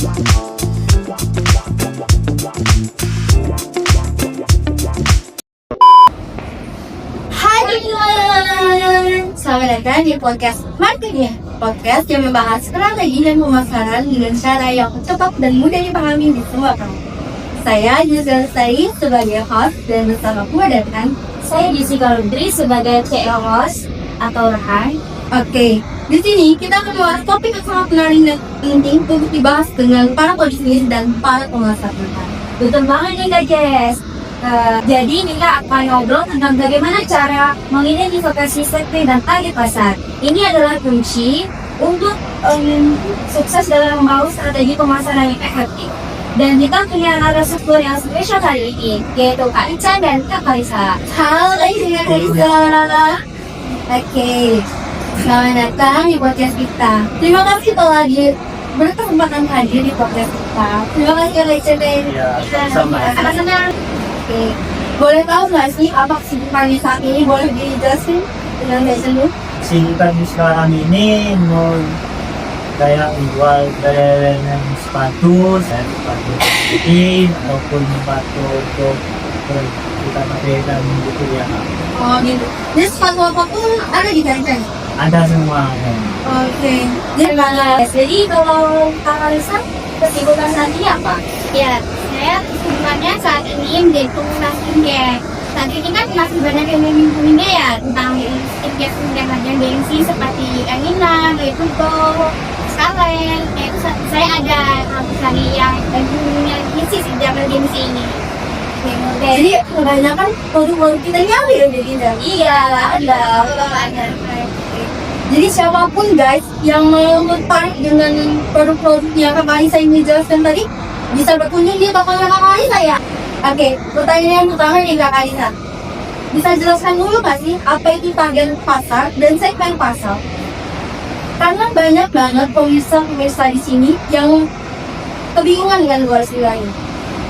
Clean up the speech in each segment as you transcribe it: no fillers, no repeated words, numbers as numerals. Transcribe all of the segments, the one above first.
Hai teman-teman, selamat datang di podcast Marketing, podcast yang membahas strategi dan pemasaran dengan cara yang cepat dan mudah dipahami di semua kalangan. Saya Jessica Lestari sebagai host dan bersama kedatangan Saya Jessica Lundri sebagai CEO host atau Rehan. Oke, di sini kita akan membahas topik yang sangat menarik dan penting untuk dibahas dengan para pebisnis dan para pengusaha kita. Betul banget nih Kak Jess. Jadi kita akan ngobrol tentang bagaimana cara mengidentifikasi segmen dan target pasar. Ini adalah kunci untuk sukses dalam membangun strategi pemasaran yang efektif. Dan kita punya narasumber yang spesial kali ini, yaitu Kak Ica dan Kak Kalisa. Halo Kalisa. Oke, selamat datang di podcast kita. Terima kasih telah berkesempatan hadir di podcast kita. Terima kasih Kak Ica dan Sama-sama. Oke, boleh tahu nggak sih apa kesibukan saat ini? Boleh dijelasin dengan Kak Ica dulu? Kesibukan sekarang ini mau kayak jual brand sepatu ini ataupun sepatu untuk kita pakai dan gitu ya. Oh gitu. Jadi sepatu apapun ada di Kak Ica? Ada semua. Oke. Jadi kalau Kak Kalisa, kesibukan saat ini apa? Ya, saya kesibukannya saat ini menjadi pengguna skincare. Saat ini kan masih banyak yang memimpinya ya tentang skincare macam gengsi seperti Anina, Gaytugo, Skalen. Saya ada hari yang punya gengsi sejak gengsi ini. Jadi kebanyakan produk-produk kita nyari ya jadi Iya, ada. Jadi siapapun guys yang mau tertarik dengan produk-produknya Kak Kalisa ini jelaskan tadi bisa berkunjung di tokonya Kak Kalisa ya. Oke, pertanyaan yang pertama nih Kak Kalisa, bisa jelaskan dulu nggak sih apa itu target pasar dan segmen pasar? Karena banyak banget pemirsa di sini yang kebingungan dengan luar istilahnya.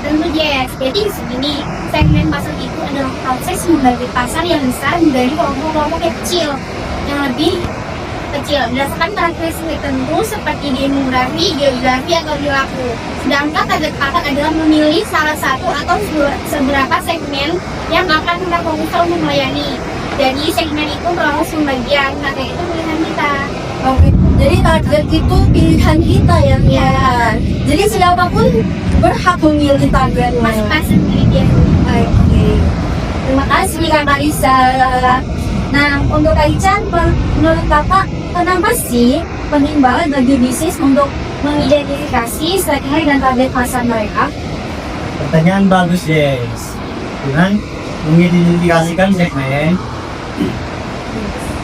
Tentu Jess, jadi segini, segmen pasar itu adalah proses membagi pasar yang besar menjadi kelompok-kelompok kecil yang lebih kecil berdasarkan karakteristik tertentu seperti demografi, geografi, atau perilaku. Sedangkan target pasar adalah memilih salah satu atau seberapa segmen yang akan kita fokus untuk melayani. Jadi segmen itu proses pembagian, target itu pilihan kita. Oke, jadi target itu pilihan kita ya. Iya. Jadi siapapun berhak memilih target Pas sendiri dia. Oke. Terima kasih Kak Kalisa. Nah, untuk Kak Ican, menurut Kakak, kenapa sih penting banget bagi bisnis untuk mengidentifikasi segmen dan target pasar mereka? Pertanyaan bagus, Jess. Dengan mengidentifikasikan segmen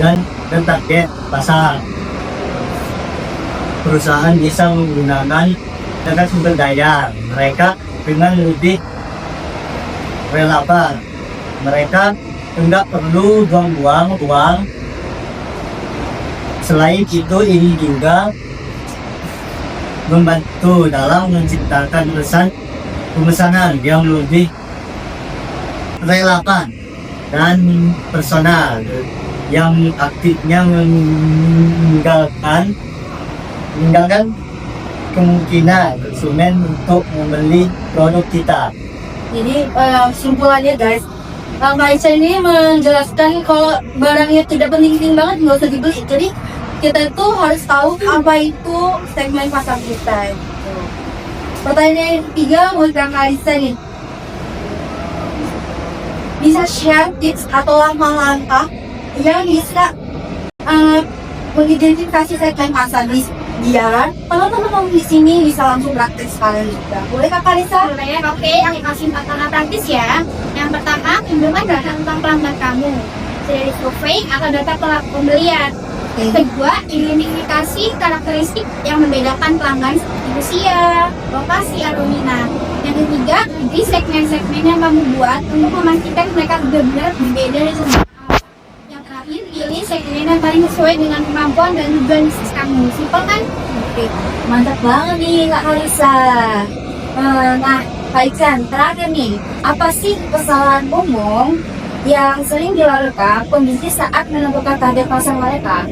dan target pasar, perusahaan bisa menggunakan sumber daya mereka dengan lebih relevan. Mereka tidak perlu buang-buang uang. Selain itu, ini juga membantu dalam menciptakan pemesanan yang lebih relevan dan personal, yang aktifnya meninggalkan kemungkinan konsumen untuk membeli produk kita. Jadi simpulannya guys, Kak Kalisa ini menjelaskan kalau barangnya tidak penting-penting banget nggak usah dibeli. Jadi kita itu harus tahu apa itu segmen pasar kita. Gitu. Pertanyaan yang ketiga buat Kak Kalisa nih, bisa share tips atau langkah-langkah yang bisa mengidentifikasi segmen pasar biar teman-teman di sini bisa langsung praktis sekalian juga. Boleh Kak Kalisa? Boleh, oke, yang kasih 4 langkah praktis ya. Yang pertama, kumpulkan data tentang pelanggan kamu dari survei atau data pembelian. Kedua, identifikasi karakteristik yang membedakan pelanggan seperti usia, lokasi, atau minat. Yang ketiga, pilih segmen-segmen yang kamu buat untuk memastikan mereka benar-benar berbeda dari semua. Yang terakhir, pilih segmen yang paling sesuai dengan kemampuan dan tujuan bisnis kamu. Simpel kan? Oke, mantap banget nih Kak Kalisa. Nah, Kak Ican, terakhir nih, apa sih kesalahan umum yang sering dilakukan pembisnis saat menentukan target pasar mereka?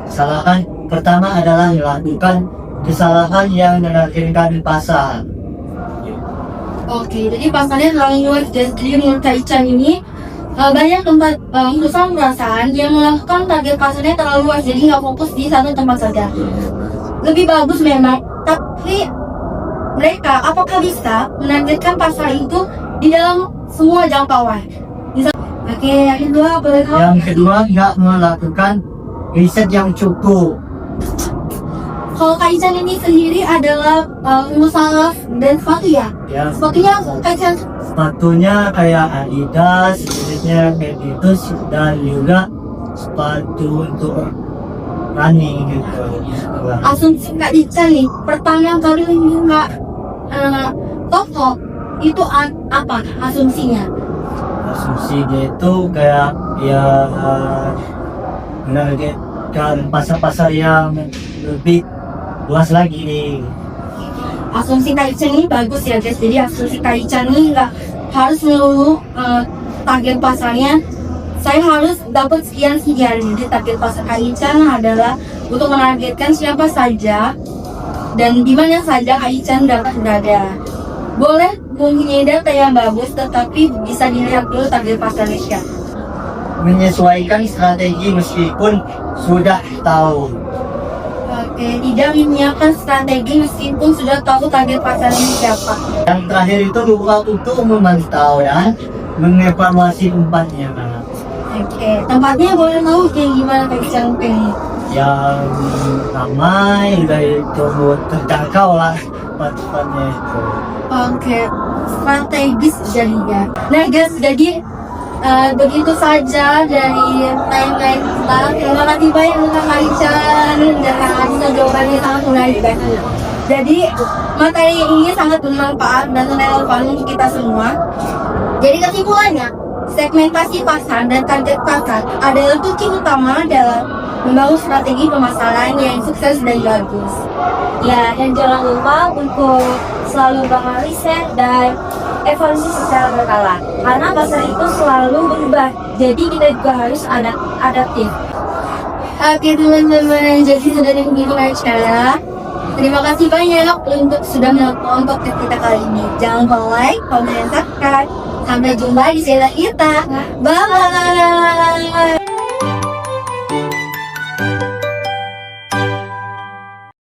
Kesalahan pertama adalah melakukan kesalahan yang dilakukan di pasar. Oke, jadi pasarnya terlalu luas. Jadi menurut Kak Ican ini banyak tempat perusahaan perasaan yang melakukan target pasarnya terlalu luas, jadi nggak fokus di satu tempat saja. Lebih bagus memang, tapi mereka apakah bisa menargetkan pasar itu di dalam semua jangkauan? Oke, yang kedua boleh tahu? Yang kedua, nggak melakukan riset yang cukup. Kalau Kak Ican ini sendiri adalah pengusaha dan sepatu ya? Ya, Sepatunya Kak Ican sepatunya kayak Adidas, jenisnya kayak gitu, dan juga sepatu untuk running gitu. asumsi Kak Ican nih, pertanyaan kali ini nggak toko itu apa asumsinya? Asumsi dia itu kayak ya menargetkan pasar-pasar yang lebih luas lagi nih. Asumsi Kak Ican ini bagus ya guys, jadi asumsi Kak Ican ini nggak harus melulu target pasarnya saya harus dapat sekian. Jadi target pasar Kak Ican adalah untuk menargetkan siapa saja dan di mana saja Kak Ican dapat berada. Boleh mempunyai data yang bagus, tetapi bisa dilihat dulu target pasarnya siapa. Menyesuaikan strategi meskipun sudah tahu. Oke, tidak menyiapkan strategi meskipun sudah tahu target pasarnya siapa. Yang terakhir itu lupa untuk memantau ya, mengevaluasi tempatnya. Oke, tempatnya boleh tahu kayak gimana Kak Ican pengen? Yang ramai, udah itu terjangkau lah tempat-tempatnya itu. Oke, strategis jadinya. Nah guys, jadi begitu saja dari timeline kita. Terima kasih banyak untuk Kak Ican dan Kak Adisa, jawabannya sangat menarik guys. Jadi materi ini sangat bermanfaat dan relevan untuk kita semua. Jadi kesimpulannya, segmentasi pasar dan target pasar adalah kunci utama dalam membangun strategi pemasaran yang sukses dan bagus. Ya, dan jangan lupa untuk selalu melakukan riset dan evaluasi secara berkala. Karena pasar itu selalu berubah, jadi kita juga harus adaptif. Oke teman-teman, jadi sudah dihubungi acara. Terima kasih banyak untuk sudah menonton podcast kita kali ini. Jangan lupa like, comment, dan subscribe. Sampai jumpa di channel kita. Bye.